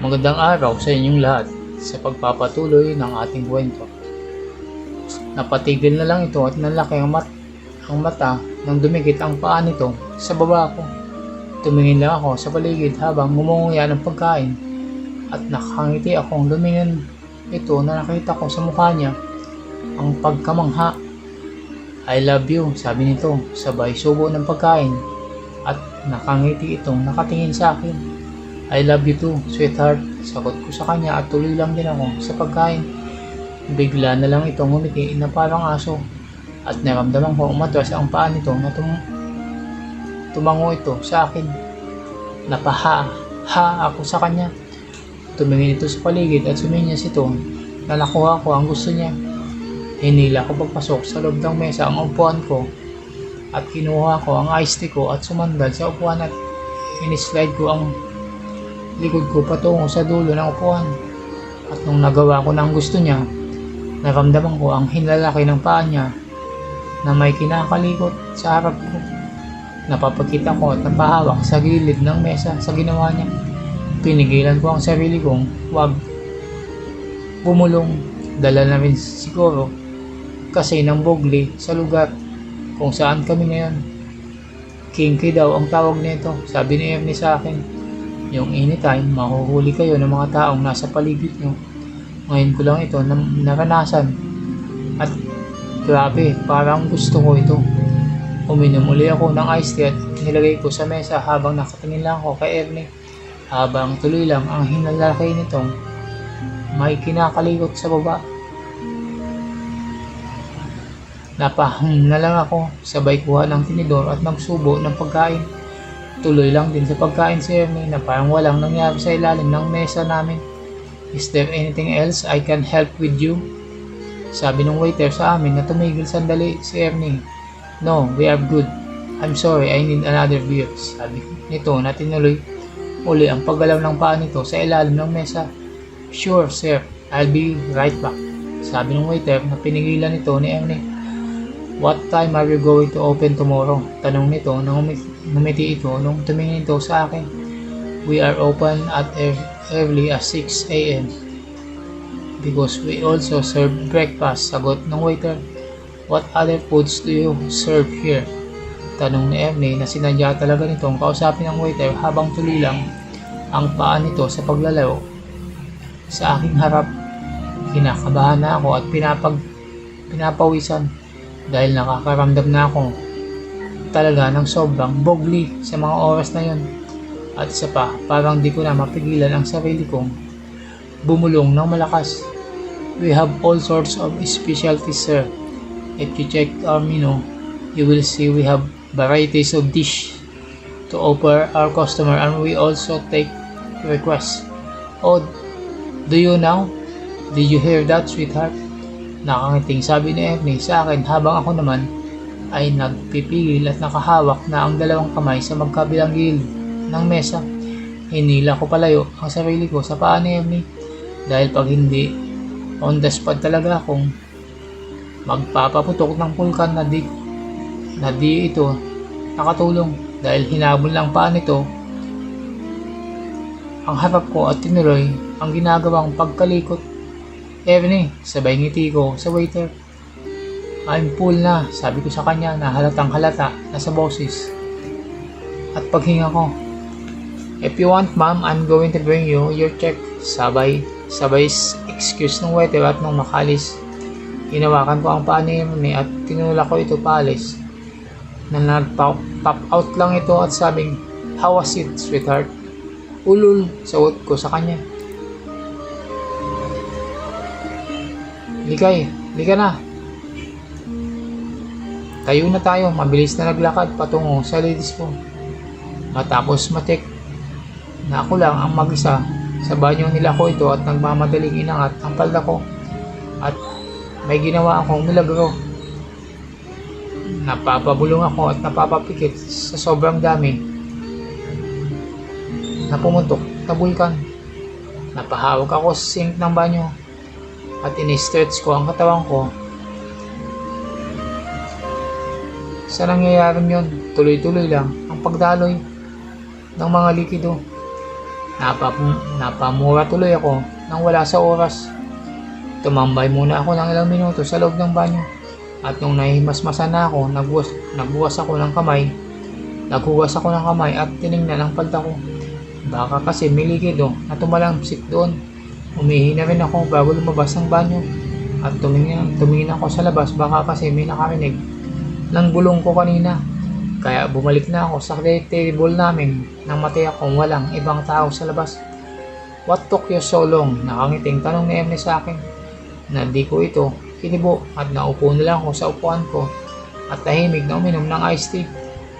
Magandang araw sa inyong lahat sa pagpapatuloy ng ating kwento. Napatigil na lang ito at nalaki ang mata nang dumikit ang paa nito sa baba ko. Tumingin lang ako sa paligid habang ngumunguya ng pagkain at nakangiti akong lumingin ito na nakita ko sa mukha niya ang pagkamangha. I love you, sabi nito sabay subo ng pagkain at nakangiti itong nakatingin sa akin. I love you too, sweetheart, sagot ko sa kanya at tuloy lang din ako sa pagkain. Bigla na lang itong ngumiti na parang aso at naramdaman ko umatras ang paa nito na tumango ito sa akin. Napaha ako sa kanya. Tumingin ito sa paligid at suminyas ito na nakuha ko ang gusto niya. Hinila ko pagpasok sa loob ng mesa ang upuan ko at kinuha ko ang iced tea ko at sumandal sa upuan at inislide ko ang likod ko patungo sa dulo ng upuan. At nung nagawa ko ng gusto niya, naramdaman ko ang hinlalaki ng paa niya na may kinakalikot sa harap ko. Napapakita ko at napahawak sa gilid ng mesa sa ginawa niya. Pinigilan ko ang sarili kong wag bumulong. Dala na rin siguro kasi ng bogli sa lugar kung saan kami ngayon. Kinky daw ang tawag nito, sabi ni Ernie sa akin. Yung anytime mahuhuli kayo ng mga taong nasa paligid nyo. Ngayon ko lang ito naranasan at grabe, parang gusto ko ito. Uminom uli ako ng iced tea at nilagay ko sa mesa habang nakatingin lang ako kay Ernie. Habang tuloy lang ang hinalaki nitong may kinakalikot sa baba. Napahang na lang ako, sabay kuha ng tinidor at magsubo ng pagkain. Tuloy lang din sa pagkain si Ernie na parang walang nangyari sa ilalim ng mesa namin. Is there anything else I can help with you? Sabi ng waiter sa amin na tumigil sandali si Ernie. No, we are good. I'm sorry, I need another beer. Sabi nito na tinuloy uli ang paggalaw ng paa nito sa ilalim ng mesa. Sure, sir. I'll be right back. Sabi ng waiter na pinigilan nito ni Ernie. What time are you going to open tomorrow? Tanong nito nang ngumiti ito nung tumingin ito sa akin. We are open at early as 6 a.m. because we also serve breakfast, sagot ng waiter. What other foods do you serve here? Tanong ni Ernie na sinadya talaga nitong kausapin ng waiter habang tuloy lang ang paa nito sa paglalaro sa aking harap. Kinakabahan na ako at pinapawisan dahil nakakaramdam na ako talaga ng sobrang bogli sa mga oras na yon. At isa pa, parang di ko na mapigilan ang sarili kong bumulong ng malakas. We have all sorts of specialties, sir. If you check our menu, you will see we have varieties of dish to offer our customer and we also take requests. Oh, do you now? Did you hear that, sweetheart? Nakangiting sabi ni Ernie sa akin habang ako naman ay nagpipigil at nakahawak na ang dalawang kamay sa magkabilang gilid ng mesa. Hinila ko palayo ang sarili ko sa paa ni Ernie dahil pag hindi, on the spot talaga akong magpapaputok ng pulkan na di ito nakatulong dahil hinabol lang paa nito ang harap ko at tinuloy ang ginagawang pagkalikot. Ernie, sabay ngiti ko sa waiter. I'm full na, sabi ko sa kanya na halatang halata na sa boses at paghinga ko. If you want, ma'am, I'm going to bring you your check. Sabay excuse ng waiter at nung makalis, hinawakan ko ang paa ni Ernie at tinulak ko ito paalis. Na nag-pop out lang ito at sabing, how was it, sweetheart? Ulul, sagot ko sa kanya. Lika na. Tayo na tayo, mabilis na naglakad patungo sa ladies ko. Matapos matik na ako lang ang mag-isa sa banyo nila ko ito at nagmamadaling inangat ang palda ko at may ginawa akong milagro. Napapabulong ako at napapapikit sa sobrang dami na pumuntok na bulkan. Napahawak ako sa sink ng banyo at ini-stretch ko ang katawan ko. Sa nangyayaring yun, tuloy-tuloy lang ang pagdaloy ng mga likido. Napamura tuloy ako nang wala sa oras. Tumambay muna ako ng ilang minuto sa loob ng banyo. At nung nahimasmasan na ako, nagbukas ako ng kamay. Naghugas ako ng kamay at tiningnan ang palda ko. Baka kasi may likido na tumalamsik doon. Umihi na rin ako bago lumabas ng banyo. At tumingin ako sa labas, baka kasi may nakarinig ng bulong ko kanina. Kaya bumalik na ako sa table namin nang matiyak kong walang ibang tao sa labas. What took you so long? Nakangiting tanong ni Emily sa akin. Na di ko ito kinibo at naupo na lang ako sa upuan ko at tahimik na uminom ng iced tea.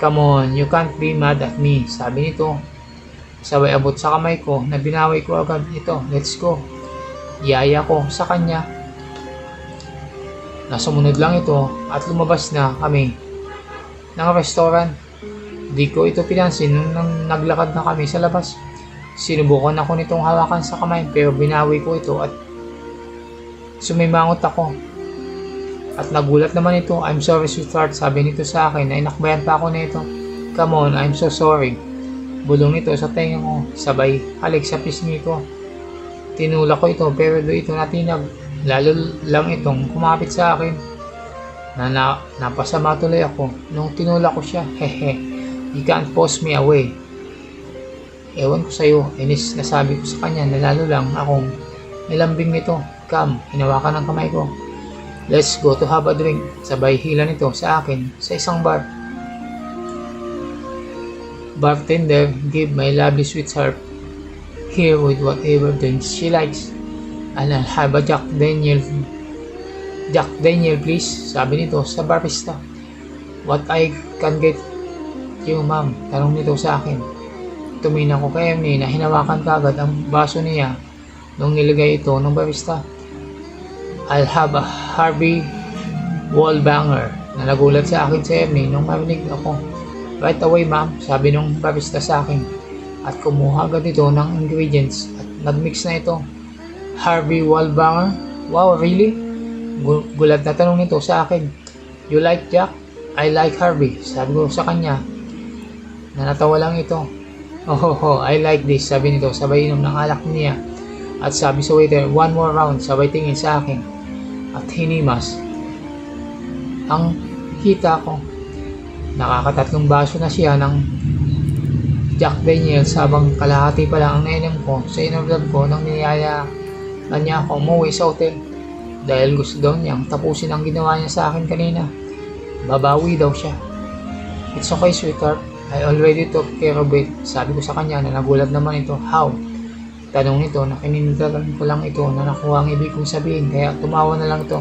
Come on, you can't be mad at me, sabi nito. Sabay abot sa kamay ko na binawi ko agad. Ito, let's go. Yaya ko sa kanya. Nasumunod lang ito at lumabas na kami ng restaurant. Di ko ito pinansin nung naglakad na kami sa labas. Sinubukan ako nitong hawakan sa kamay pero binawi ko ito at sumimangot ako. At nagulat naman ito. I'm sorry sweetheart, sabi nito sa akin na inakbayan pa ako nito. Come on, I'm so sorry. Bulong nito sa tenga ko, sabay halik sa pisngi ko. Tinulak ko ito pero do ito natinag. Lalo lang itong kumapit sa akin. Napasama tuloy ako nung tinulak ko siya. Hehe, you can't push me away. Ewan ko sa'yo, inis na sabi ko sa kanya na lalo lang akong nilambing nito. Come, hinawakan ng kamay ko. Let's go to have a drink. Sabay hila nito sa akin sa isang bar. Bartender, give my lovely sweetheart here with whatever drinks she likes. And I'll have a Jack Daniel please, sabi nito sa barista. What I can get you ma'am, tanong nito sa akin. Tumingin ako kay Emily na hinawakan kagad ang baso niya nung nilagay ito ng barista. I'll have a Harvey Wallbanger, na nagulat sa akin si Emily nung marinig ako. Right away ma'am, sabi nung barista sa akin. At kumuha agad ito ng ingredients at nagmix na ito. Harvey Wallbanger? Wow, really? Gulat na tanong nito sa akin. You like Jack? I like Harvey, sabi ko sa kanya. Nanatawa lang ito. Oh, I like this, sabi nito sabay inom ng alak niya. At sabi sa waiter, one more round, sabay tingin sa akin. At hinimas. Ang kita ko, nakakatatlong baso na siya ng Jack Daniels habang kalahati pa lang ang nainom ko sa inorder ko nang niyaya na niya ako umuwi sa hotel. Dahil gusto daw niyang tapusin ang ginawa niya sa akin kanina. Babawi daw siya. It's okay sweetheart, I already took care of it, sabi ko sa kanya na nagulat naman ito. How? Tanong nito na kininitagan ko lang ito na nakuha ang ibig kong sabihin kaya tumawa na lang ito.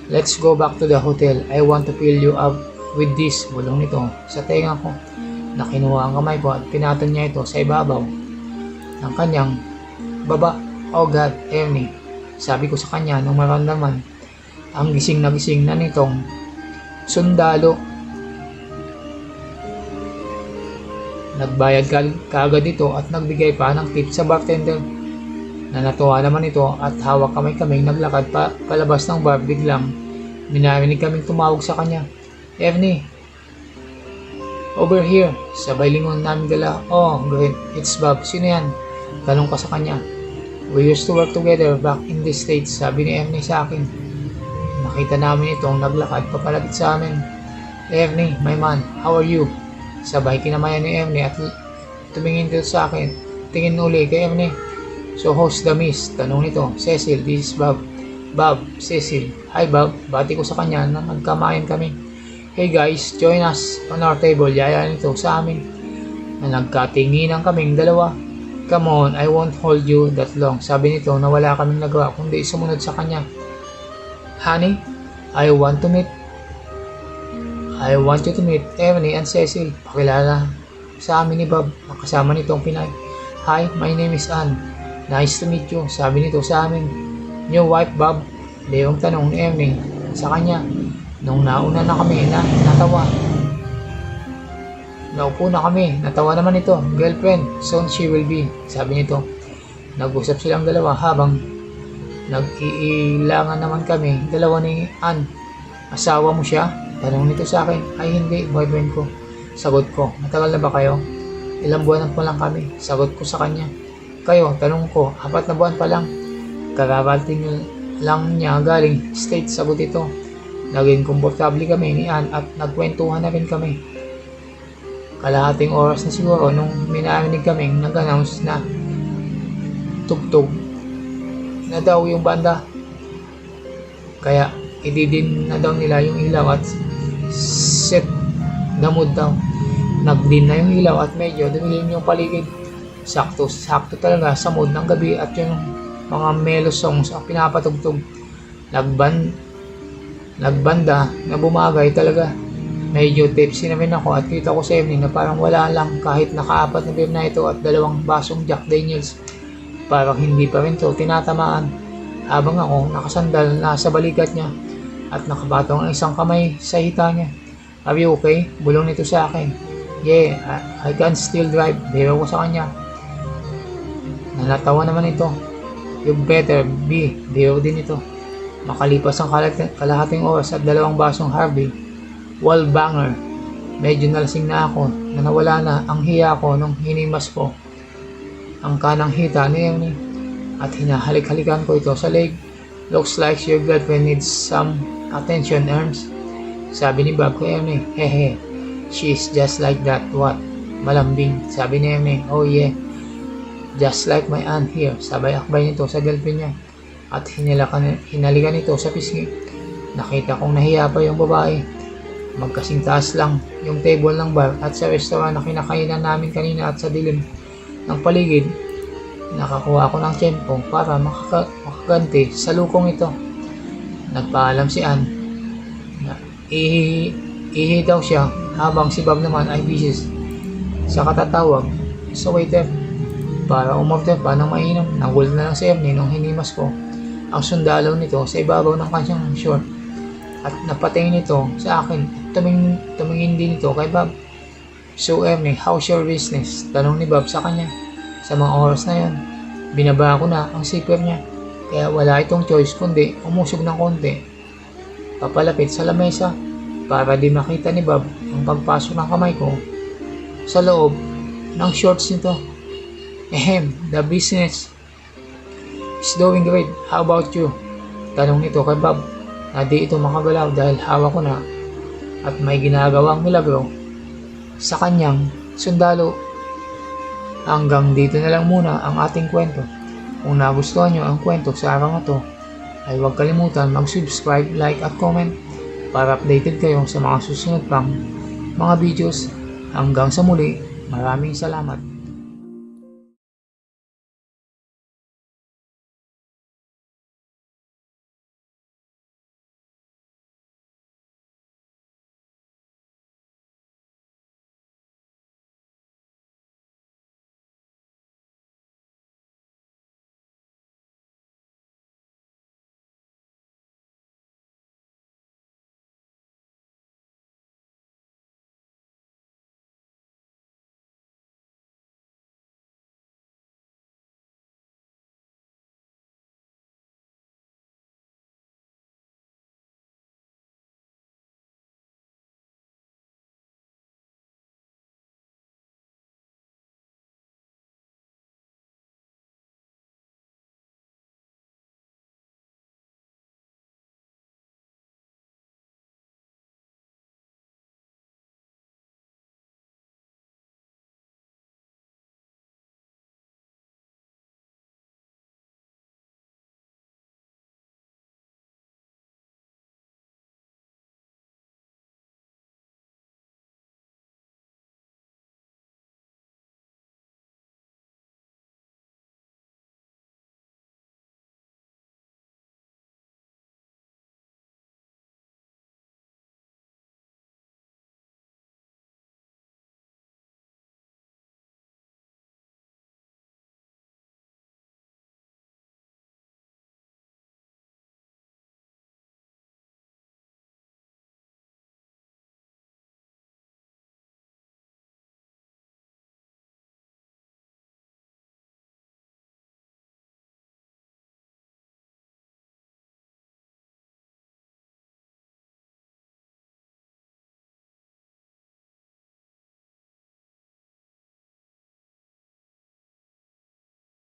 Let's go back to the hotel, I want to fill you up with this, bulong nito sa tenga ko. Nakinuha ang kamay ko at pinatan niya ito sa ibabaw ng kanyang baba. Oh God, Emily, sabi ko sa kanya nung maramdaman ang gising na nitong sundalo. Nagbayad kaagad ito at nagbigay pa ng tip sa bartender. Natuwa naman ito at hawak kaming naglakad palabas ng bar. Biglang minarinig kaming tumawag sa kanya. Ernie, over here. Sabay lingon namin dala. Oh, great. It's Bob. Sino yan? Tanong ko sa kanya. We used to work together back in the States, sabi ni Ernie sa akin. Nakita namin itong naglakad papalapit sa amin. Ernie, my man, how are you? Sabay kinamayan ni Ernie at tumingin dito sa akin. Tingin uli kay Ernie. So who's the miss? Tanong nito. Cecil, this is Bob. Bob, Cecil. Hi Bob. Bati ko sa kanya na nagkamayan kami. Hey guys, join us on our table. Yaya nito sa amin. Na nagkatinginan kaming dalawa. Come on, I won't hold you that long. Sabi nito na wala kaming nagawa kundi sumunod sa kanya. Honey, I want you to meet Ernie and Cecil. Pakilala sa amin ni Bob. Kasama nitong Pinay. Hi, my name is Ann. Nice to meet you. Sabi nito sa amin. New wife, Bob? Lewang tanong ni Ernie sa kanya. Nung nauna na kami na natawa. Naupo na kami. Natawa naman ito. Girlfriend, soon she will be. Sabi nito. Nag-usap silang dalawa habang nag-iilangan naman kami. Dalawa ni Ann. Asawa mo siya? Tanong nito sa akin. Ay hindi, boyfriend ko. Sagot ko. Matagal na ba kayo? ilang buwan pa lang kami. Sagot ko sa kanya. Kayo, tanong ko, 4 na buwan pa lang. Kararating lang niya galing States, sagot ito. Naging komportable kami ni Ann at nagkwentuhan na rin kami. Kalahating oras na siguro nung minarinig kaming nag-announce na tugtog na daw yung banda. Kaya ididin na daw nila yung ilaw at set the mood daw. Nagdim na yung ilaw at medyo dumilim yung paligid. Sakto talaga sa mood ng gabi at yung mga mellow songs ang pinapatugtog. Nagbanda na bumagay talaga. Medyo tipsy na rin ako at kita ko sa evening na parang wala lang kahit naka-4 na beer na ito at 2 basong Jack Daniels. Parang hindi pa rin ito tinatamaan. Habang ako nakasandal na sa balikat niya at nakapatong ang isang kamay sa hita niya. Are you okay? Bulong nito sa akin. Yeah, I can still drive. Biro ko sa kanya. Nalatawa naman ito. You better be. Biro din ito. Makalipas ang kalahating oras at 2 basong Harvey Wallbanger. Medyo nalasing na ako na nawala na ang hiya ko nung hinimas ko ang kanang hita ni Ernie at hinahalik-halikan ko ito sa leg. Looks like your girlfriend needs some attention, Ernst. Sabi ni Bob kay Ernie. Hehe, she's just like that. What? Malambing. Sabi ni Ernie. Oh yeah, just like my aunt here. Sabay akbay nito sa girlfriend niya at hinalikan ito sa pisngi. Nakita kong nahiya pa yung babae. Magkasing taas lang yung table ng bar at sa restaurant na kinakainan namin kanina at sa dilim ng paligid, nakakuha ko ng tiyempo para makaganti sa lukong ito. Nagpaalam si Ann na ihi daw siya habang si Bob naman ay busy sa katatawag sa waiter para umorder pa ng mainom. Nagulat na lang si Ernie nung hinimas ko ang sundalo nito sa ibabaw ng kanyang short at napatingin ito sa akin at tumingin din ito kay Bob. So Ernie, how's your business? Tanong ni Bob sa kanya. Sa mga oras na yon, binaba ko na ang zipper niya. Kaya wala itong choice kundi umusog ng konti. Papalapit sa lamesa para di makita ni Bob ang pagpasok ng kamay ko sa loob ng shorts nito. The business is doing great. How about you? Tanong nito kay Bob na di ito makagalaw dahil hawak ko na at may ginagawang milagro sa kanyang sundalo. Hanggang dito na lang muna ang ating kwento. Kung nagustuhan nyo ang kwento sa araw na to, ay huwag kalimutan mag-subscribe, like at comment para updated kayo sa mga susunod pang mga videos. Hanggang sa muli, maraming salamat.